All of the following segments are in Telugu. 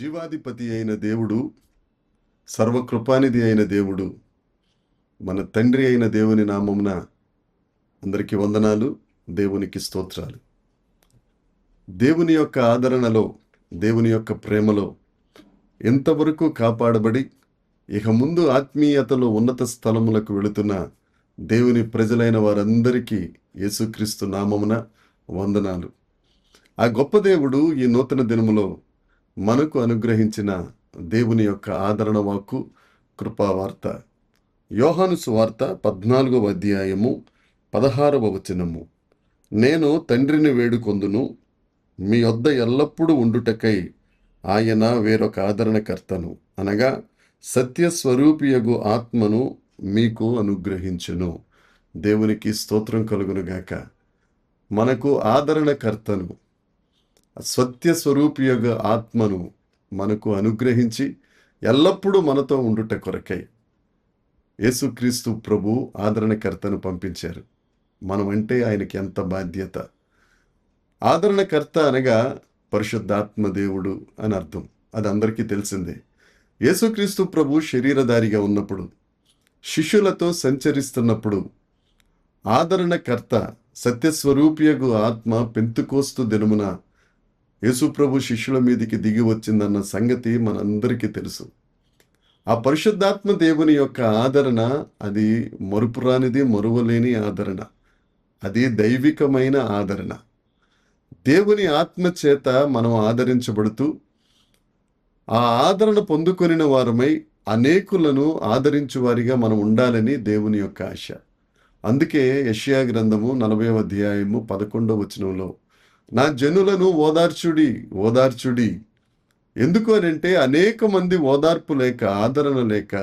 జీవాధిపతి అయిన దేవుడు, సర్వకృపానిధి అయిన దేవుడు, మన తండ్రి అయిన దేవుని నామమున అందరికీ వందనాలు, దేవునికి స్తోత్రాలు. దేవుని యొక్క ఆదరణలో, దేవుని యొక్క ప్రేమలో ఎంతవరకు కాపాడబడి ఇక ముందు ఆత్మీయతలో ఉన్నత స్థలములకు వెళుతున్న దేవుని ప్రజలైన వారందరికీ యేసుక్రీస్తు నామమున వందనాలు. ఆ గొప్ప దేవుడు ఈ నూతన దినములో మనకు అనుగ్రహించిన దేవుని యొక్క ఆదరణ వాక్కు, కృపావార్త. యోహాను సువార్త 14వ అధ్యాయము 16వ వచనము. నేను తండ్రిని వేడుకొందును, మీ వద్ద ఎల్లప్పుడూ ఉండుటకై ఆయన వేరొక ఆదరణకర్తను, అనగా సత్యస్వరూపియగు ఆత్మను మీకు అనుగ్రహించును. దేవునికి స్తోత్రం కలుగునుగాక. మనకు ఆదరణకర్తను, సత్యస్వరూపియగు ఆత్మను మనకు అనుగ్రహించి ఎల్లప్పుడూ మనతో ఉండుట కొరకై యేసుక్రీస్తు ప్రభు ఆదరణకర్తను పంపించారు. మనమంటే ఆయనకి ఎంత బాధ్యత. ఆదరణకర్త అనగా పరిశుద్ధాత్మ దేవుడు అని అర్థం. అది అందరికీ తెలిసిందే. యేసుక్రీస్తు ప్రభు శరీరధారిగా ఉన్నప్పుడు, శిష్యులతో సంచరిస్తున్నప్పుడు ఆదరణకర్త సత్యస్వరూపియగు ఆత్మ పెంతుకోస్తు దినమున యేసుప్రభు శిష్యుల మీదికి దిగి వచ్చిందన్న సంగతి మనందరికీ తెలుసు. ఆ పరిశుద్ధాత్మ దేవుని యొక్క ఆదరణ అది మరుపురానిది, మరువలేని ఆదరణ. అది దైవికమైన ఆదరణ. దేవుని ఆత్మ చేత మనం ఆదరించబడుతూ ఆ ఆదరణ పొందుకొనిన వారమై అనేకులను ఆదరించు వారిగా మనం ఉండాలని దేవుని యొక్క ఆశ. అందుకే యెషయా గ్రంథము 40వ అధ్యాయము 11వ వచనంలో, నా జనులను ఓదార్చుడి, ఓదార్చుడి. ఎందుకు అనంటే అనేక మంది ఓదార్పు లేక, ఆదరణ లేక,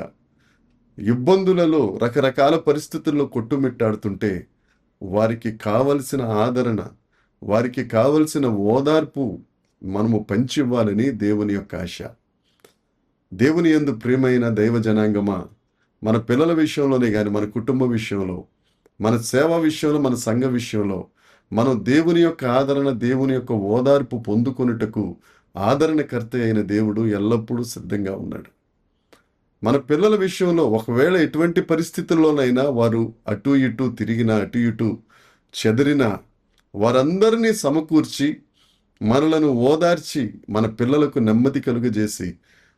ఇబ్బందులలో, రకరకాల పరిస్థితుల్లో కొట్టుమిట్టాడుతుంటే వారికి కావలసిన ఆదరణ, వారికి కావలసిన ఓదార్పు మనము పంచివ్వాలని దేవుని యొక్క ఆశ. దేవుని యందు ప్రియమైన దైవ జనాంగమా, మన పిల్లల విషయంలోనే కానీ, మన కుటుంబ విషయంలో, మన సేవా విషయంలో, మన సంఘ విషయంలో మనం దేవుని యొక్క ఆదరణ, దేవుని యొక్క ఓదార్పు పొందుకొనుటకు ఆదరణకర్త అయిన దేవుడు ఎల్లప్పుడూ సిద్ధంగా ఉన్నాడు. మన పిల్లల విషయంలో ఒకవేళ ఎటువంటి పరిస్థితుల్లోనైనా వారు అటు ఇటు తిరిగినా, అటు ఇటు చెదిరినా, వారందరినీ సమకూర్చి మనలను ఓదార్చి మన పిల్లలకు నెమ్మది కలుగజేసి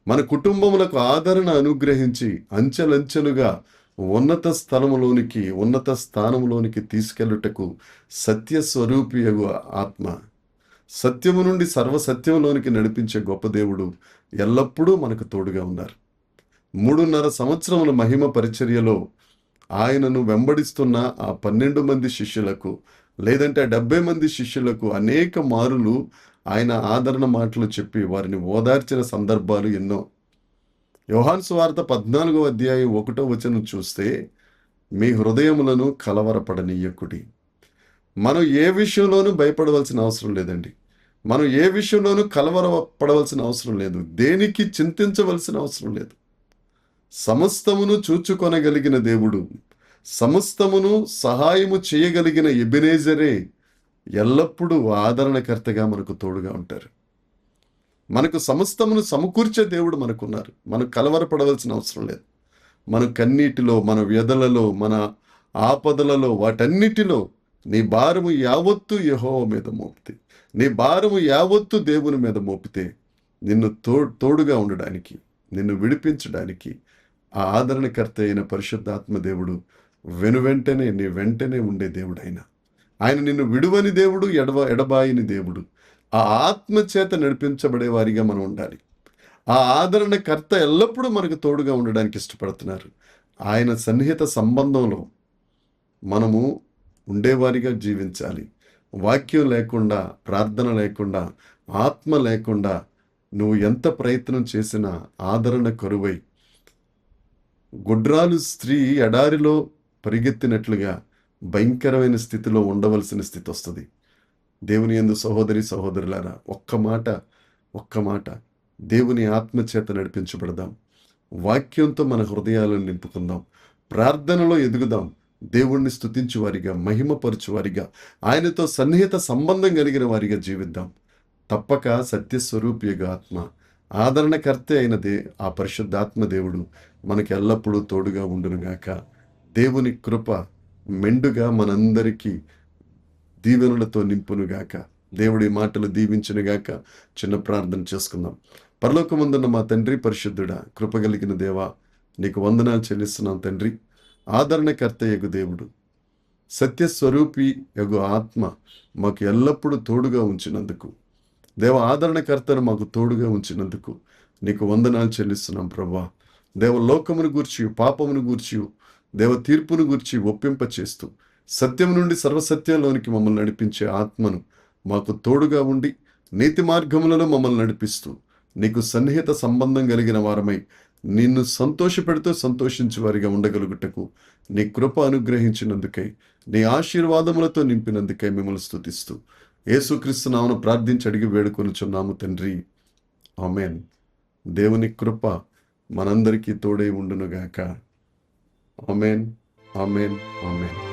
మన కుటుంబములకు ఆదరణ అనుగ్రహించి అంచెలంచెలుగా ఉన్నత స్థలములోనికి, ఉన్నత స్థానంలోనికి తీసుకెళ్ళుటకు సత్యస్వరూపియగు ఆత్మ, సత్యము నుండి సర్వసత్యంలోనికి నడిపించే గొప్ప దేవుడు ఎల్లప్పుడూ మనకు తోడుగా ఉన్నారు. 3.5 సంవత్సరముల మహిమ పరిచర్యలో ఆయనను వెంబడిస్తున్న ఆ 12 మంది శిష్యులకు, లేదంటే 70 మంది శిష్యులకు అనేక మారులు ఆయన ఆదరణ మాటలు చెప్పి వారిని ఓదార్చిన సందర్భాలు ఎన్నో. యోహాను సువార్త 14వ అధ్యాయం 1వ వచనం చూస్తే, మీ హృదయములను కలవరపడనీయకుడి. మనం ఏ విషయంలోనూ భయపడవలసిన అవసరం లేదండి. మనం ఏ విషయంలోనూ కలవరపడవలసిన అవసరం లేదు. దేనికి చింతించవలసిన అవసరం లేదు. సమస్తమును చూచుకొనగలిగిన దేవుడు, సమస్తమును సహాయము చేయగలిగిన ఎబెనేజరే ఎల్లప్పుడూ ఆదరణకర్తగా మనకు తోడుగా ఉంటారు. మనకు సమస్తమును సమకూర్చే దేవుడు మనకున్నారు. మనం కలవరపడవలసిన అవసరం లేదు. మన కన్నీటిలో, మన వ్యధలలో, మన ఆపదలలో, వాటన్నిటిలో నీ భారము యావత్తు యెహోవా మీద మోపితే, నీ భారము యావత్తు దేవుని మీద మోపితే నిన్ను తోడుగా ఉండడానికి, నిన్ను విడిపించడానికి ఆ ఆదరణకర్త అయిన పరిశుద్ధాత్మ దేవుడు వెనువెంటనే, నీ వెంటనే ఉండే దేవుడు. ఆయన నిన్ను విడువని దేవుడు, ఎడబాయిని దేవుడు. ఆ ఆత్మ చేత నడిపించబడే వారిగా మనం ఉండాలి. ఆ ఆదరణకర్త ఎల్లప్పుడూ మనకు తోడుగా ఉండడానికి ఇష్టపడుతున్నారు. ఆయన సన్నిహిత సంబంధంలో మనము ఉండేవారిగా జీవించాలి. వాక్యం లేకుండా, ప్రార్థన లేకుండా, ఆత్మ లేకుండా నువ్వు ఎంత ప్రయత్నం చేసినా ఆదరణ కరువై గుడ్రాలు స్త్రీ ఎడారిలో పరిగెత్తినట్లుగా భయంకరమైన స్థితిలో ఉండవలసిన స్థితి వస్తుంది. దేవుని యందు సహోదరి సహోదరులారా, ఒక్క మాట దేవుని ఆత్మచేత నడిపించబడదాం. వాక్యంతో మన హృదయాలను నింపుకుందాం. ప్రార్థనలో ఎదుగుదాం. దేవుణ్ణి స్తుతించు వారిగా, మహిమపరచు వారిగా, ఆయనతో సన్నిహిత సంబంధం కలిగిన వారిగా జీవిద్దాం. తప్పక సత్యస్వరూపియగా ఆత్మ ఆదరణకర్తే అయినదే ఆ పరిశుద్ధాత్మ దేవుడు మనకి ఎల్లప్పుడూ తోడుగా ఉండునుగాక. దేవుని కృప మెండుగా మనందరికీ దీవెనలతో నింపునుగాక. దేవుడి మాటలు దీవించునుగాక. చిన్న ప్రార్థన చేసుకుందాం. పరలోకమందున్న మా తండ్రి, పరిశుద్ధుడా, కృపగలిగిన దేవా, నీకు వందనాలు చెల్లిస్తున్నాం తండ్రి. ఆదరణకర్త యగు దేవుడు, సత్యస్వరూపి యగు ఆత్మ మాకు ఎల్లప్పుడూ తోడుగా ఉంచినందుకు, దేవ ఆదరణకర్తను మాకు తోడుగా ఉంచినందుకు నీకు వందనాలు చెల్లిస్తున్నాం ప్రభా. దేవ లోకమును గూర్చి, పాపమును గూర్చి, దేవ తీర్పును గూర్చి ఒప్పింపచేస్తూ సత్యం నుండి సర్వసత్యంలోనికి మమ్మల్ని నడిపించే ఆత్మను మాకు తోడుగా ఉండి నీతి మార్గములలో మమ్మల్ని నడిపిస్తూ నీకు సన్నిహిత సంబంధం కలిగిన వారమై నిన్ను సంతోషపెడుతూ సంతోషించే వారిగా ఉండగలుగుటకు నీ కృప అనుగ్రహించినందుకై, నీ ఆశీర్వాదములతో నింపినందుకై మిమ్మల్ని స్తుతిస్తూ యేసుక్రీస్తు నామమున ప్రార్థించి అడిగి వేడుకొనుచున్నాము తండ్రి. ఆమేన్. దేవుని కృప మనందరికీ తోడై ఉండునుగాక. ఆమేన్, ఆమేన్, ఆమేన్.